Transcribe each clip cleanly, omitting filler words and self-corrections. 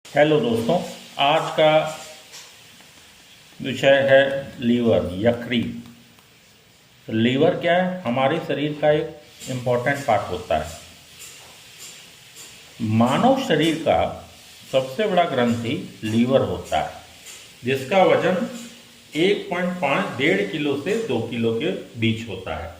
Hello दोस्तों। आज का विषय है लीवर, यकृत। तो लीवर क्या है? हमारे शरीर का एक इम्पॉर्टेंट पार्ट होता है। मानव शरीर का सबसे बड़ा ग्रंथि लीवर होता है, जिसका वजन 1.5 डेढ़ किलो से 2 किलो के बीच होता है।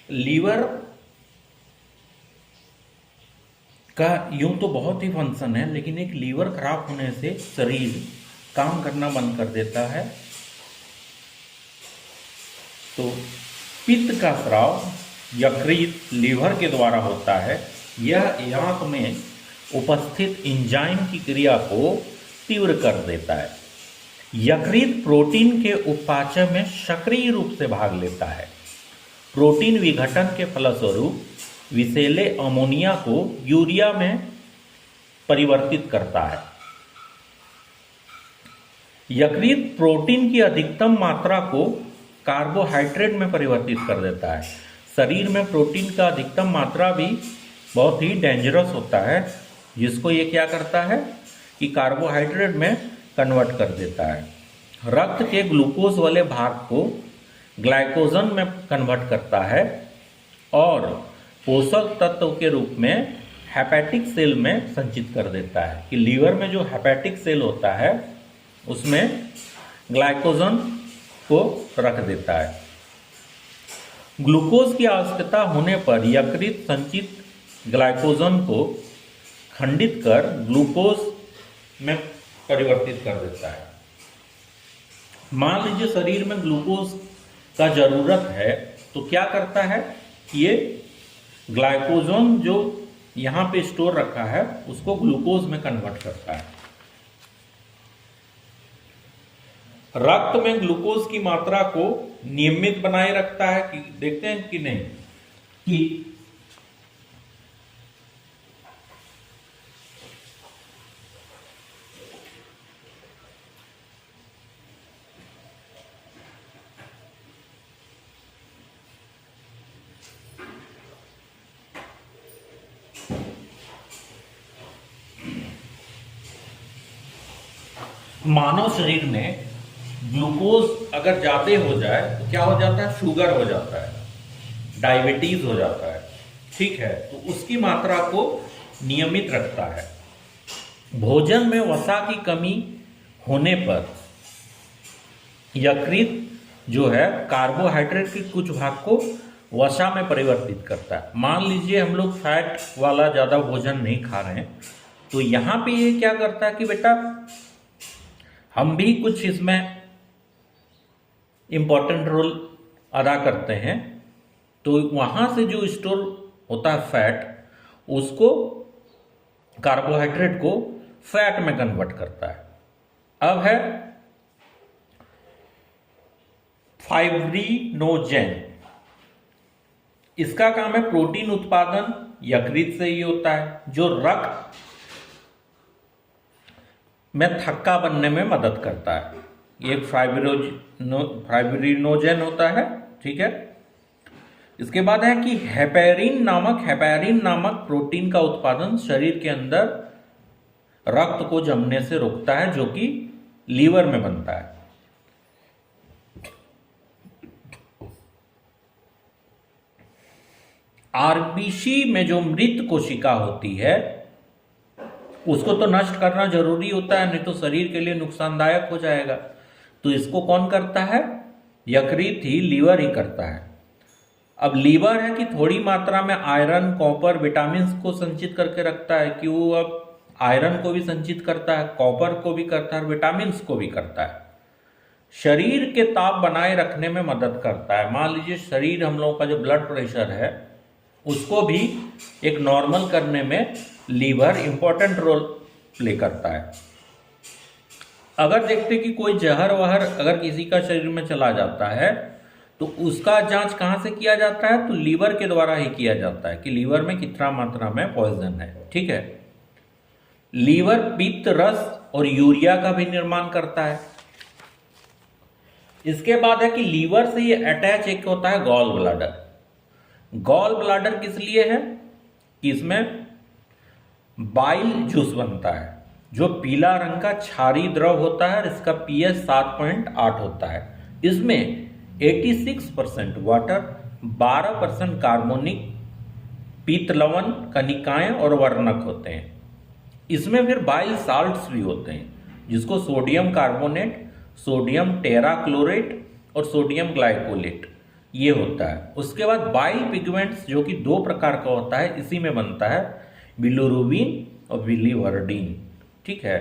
लीवर का यूं तो बहुत ही फंक्शन है, लेकिन एक लीवर खराब होने से शरीर काम करना बंद कर देता है। तो पित्त का स्राव यकृत लीवर के द्वारा होता है। यह यांत में उपस्थित एंजाइम की क्रिया को तीव्र कर देता है। यकृत प्रोटीन के उपापचय में सक्रिय रूप से भाग लेता है। प्रोटीन विघटन के फलस्वरूप विषैले अमोनिया को यूरिया में परिवर्तित करता है। यकृत प्रोटीन की अधिकतम मात्रा को कार्बोहाइड्रेट में परिवर्तित कर देता है। शरीर में प्रोटीन का अधिकतम मात्रा भी बहुत ही डेंजरस होता है, जिसको ये क्या करता है कि कार्बोहाइड्रेट में कन्वर्ट कर देता है। रक्त के ग्लूकोज वाले भाग को ग्लाइकोजन में कन्वर्ट करता है और पोषक तत्व के रूप में हेपेटिक सेल में संचित कर देता है। कि लीवर में जो हेपेटिक सेल होता है उसमें ग्लाइकोजन को रख देता है। ग्लूकोज की आवश्यकता होने पर यकृत संचित ग्लाइकोजन को खंडित कर ग्लूकोज में परिवर्तित कर देता है। मान लीजिए शरीर में ग्लूकोज का जरूरत है, तो क्या करता है कि ये ग्लाइकोजन जो यहाँ पे स्टोर रखा है उसको ग्लूकोज में कन्वर्ट करता है। रक्त में ग्लूकोज की मात्रा को नियमित बनाए रखता है। कि देखते हैं कि नहीं कि मानव शरीर में ग्लूकोज अगर ज्यादा हो जाए तो क्या हो जाता है? शुगर हो जाता है, डायबिटीज हो जाता है। ठीक है, तो उसकी मात्रा को नियमित रखता है। भोजन में वसा की कमी होने पर यकृत जो है कार्बोहाइड्रेट के कुछ भाग को वसा में परिवर्तित करता है। मान लीजिए हम लोग फैट वाला ज्यादा भोजन नहीं खा रहे हैं, तो यहां पे ये क्या करता है कि बेटा हम भी कुछ इसमें इंपॉर्टेंट रोल अदा करते हैं। तो वहां से जो स्टोर होता है फैट, उसको कार्बोहाइड्रेट को फैट में कन्वर्ट करता है। अब है फाइब्रिनोजेन। इसका काम है प्रोटीन उत्पादन यकृत से ही होता है, जो रक्त में थक्का बनने में मदद करता है। एक फाइब्रिनोजेन होता है। ठीक है, इसके बाद है कि हेपेरिन नामक प्रोटीन का उत्पादन शरीर के अंदर रक्त को जमने से रोकता है, जो कि लीवर में बनता है। आरबीसी में जो मृत कोशिका होती है उसको तो नष्ट करना जरूरी होता है, नहीं तो शरीर के लिए नुकसानदायक हो जाएगा। तो इसको कौन करता है? यकृत ही, लीवर ही करता है। अब लीवर है कि थोड़ी मात्रा में आयरन, कॉपर, विटामिन को संचित करके रखता है। कि वो अब आयरन को भी संचित करता है, कॉपर को भी करता है, विटामिन को भी करता है। शरीर के ताप बनाए रखने में मदद करता है। मान लीजिए शरीर, हम लोगों का जो ब्लड प्रेशर है उसको भी एक नॉर्मल करने में लीवर इंपॉर्टेंट रोल प्ले करता है। अगर देखते कि कोई जहर वहर अगर किसी का शरीर में चला जाता है तो उसका जांच कहाँ से किया जाता है? तो लीवर के द्वारा ही किया जाता है कि लीवर में कितना मात्रा में पॉइजन है। ठीक है। लीवर पित्त रस और यूरिया का भी निर्माण करता है। इसके बाद है कि लीवर से ये अटैच एक होता है गॉल ब्लाडर। गॉल ब्लाडर किस लिए है? कि इसमें बाइल जूस बनता है, जो पीला रंग का क्षारीय द्रव होता है और इसका पीएच 7.8 होता है। इसमें 86% वाटर, 12% कार्बोनिक, पीत लवण, कनिकाएं और वर्णक होते हैं। इसमें फिर बाइल साल्ट्स भी होते हैं, जिसको सोडियम कार्बोनेट, सोडियम टेराक्लोरेट और सोडियम ग्लाइकोलेट ये होता है। उसके बाद बाइल पिगमेंट्स, जो कि 2 प्रकार का होता है, इसी में बनता है बिलिरुबिन और बिलिवर्डिन। ठीक है,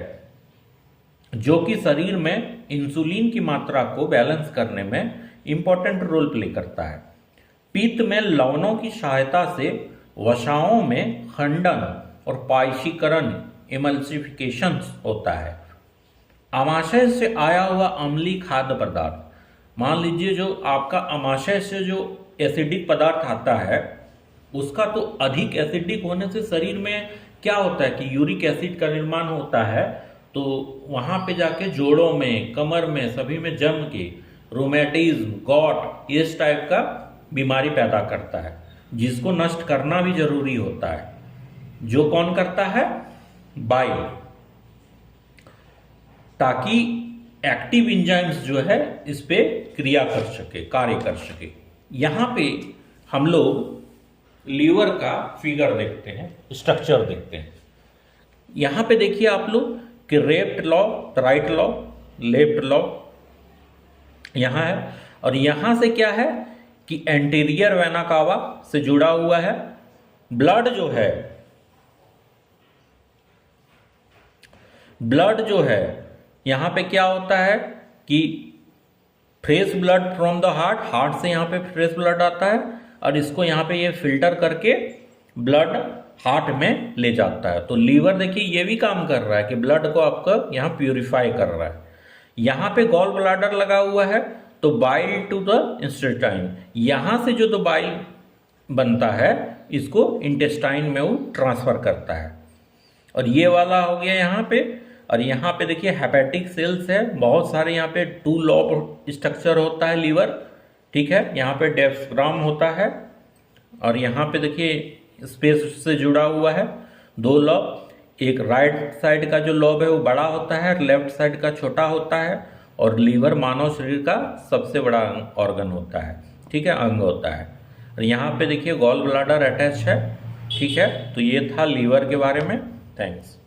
जो कि शरीर में इंसुलिन की मात्रा को बैलेंस करने में इंपॉर्टेंट रोल प्ले करता है। पित्त में लवणों की सहायता से वसाओं में खंडन और पायशीकरण इमल्सिफिकेशन होता है। आमाशय से आया हुआ अम्लीय खाद्य पदार्थ, मान लीजिए जो आपका आमाशय से जो एसिडिक पदार्थ आता है, उसका तो अधिक एसिडिक होने से शरीर में क्या होता है कि यूरिक एसिड का निर्माण होता है, तो वहां पे जाके जोड़ों में, कमर में, सभी में जम के रोमेटिज्म, गॉट, इस टाइप का बीमारी पैदा करता है, जिसको नष्ट करना भी जरूरी होता है। जो कौन करता है? बाइल, ताकि एक्टिव एंजाइम्स जो है इस पे क्रिया कर सके, कार्य कर सके। यहां पे हम लोग लीवर का फिगर देखते हैं, स्ट्रक्चर देखते हैं। यहां पे देखिए आप लोग कि left lobe, right lobe, left lobe यहां है, और यहां से क्या है कि एंटीरियर वेना कावा से जुड़ा हुआ है। ब्लड जो है यहां पे क्या होता है कि fresh blood from the heart से यहां पे फ्रेश ब्लड आता है, और इसको यहां पे ये फिल्टर करके ब्लड हार्ट में ले जाता है। तो लीवर देखिए ये भी काम कर रहा है कि ब्लड को आपका यहां प्यूरिफाई कर रहा है। यहां पे गॉल ब्लाडर लगा हुआ है, तो बाइल टू द इंटेस्टाइन, यहां से जो तो बाइल बनता है इसको इंटेस्टाइन में वो ट्रांसफर करता है। और ये वाला हो गया यहाँ पे, और यहाँ पे देखिए हेपेटिक सेल्स है, बहुत सारे यहाँ पे 2 लॉब स्ट्रक्चर होता है लीवर। ठीक है, यहाँ पे डेफ्राम होता है, और यहाँ पे देखिए स्पेस से जुड़ा हुआ है 2 लॉब। एक राइट साइड का जो लॉब है वो बड़ा होता है, लेफ्ट साइड का छोटा होता है, और लीवर मानव शरीर का सबसे बड़ा ऑर्गन होता है। ठीक है, अंग होता है। और यहाँ पे देखिए गॉल ब्लाडर अटैच है। ठीक है, तो ये था लीवर के बारे में। थैंक्स।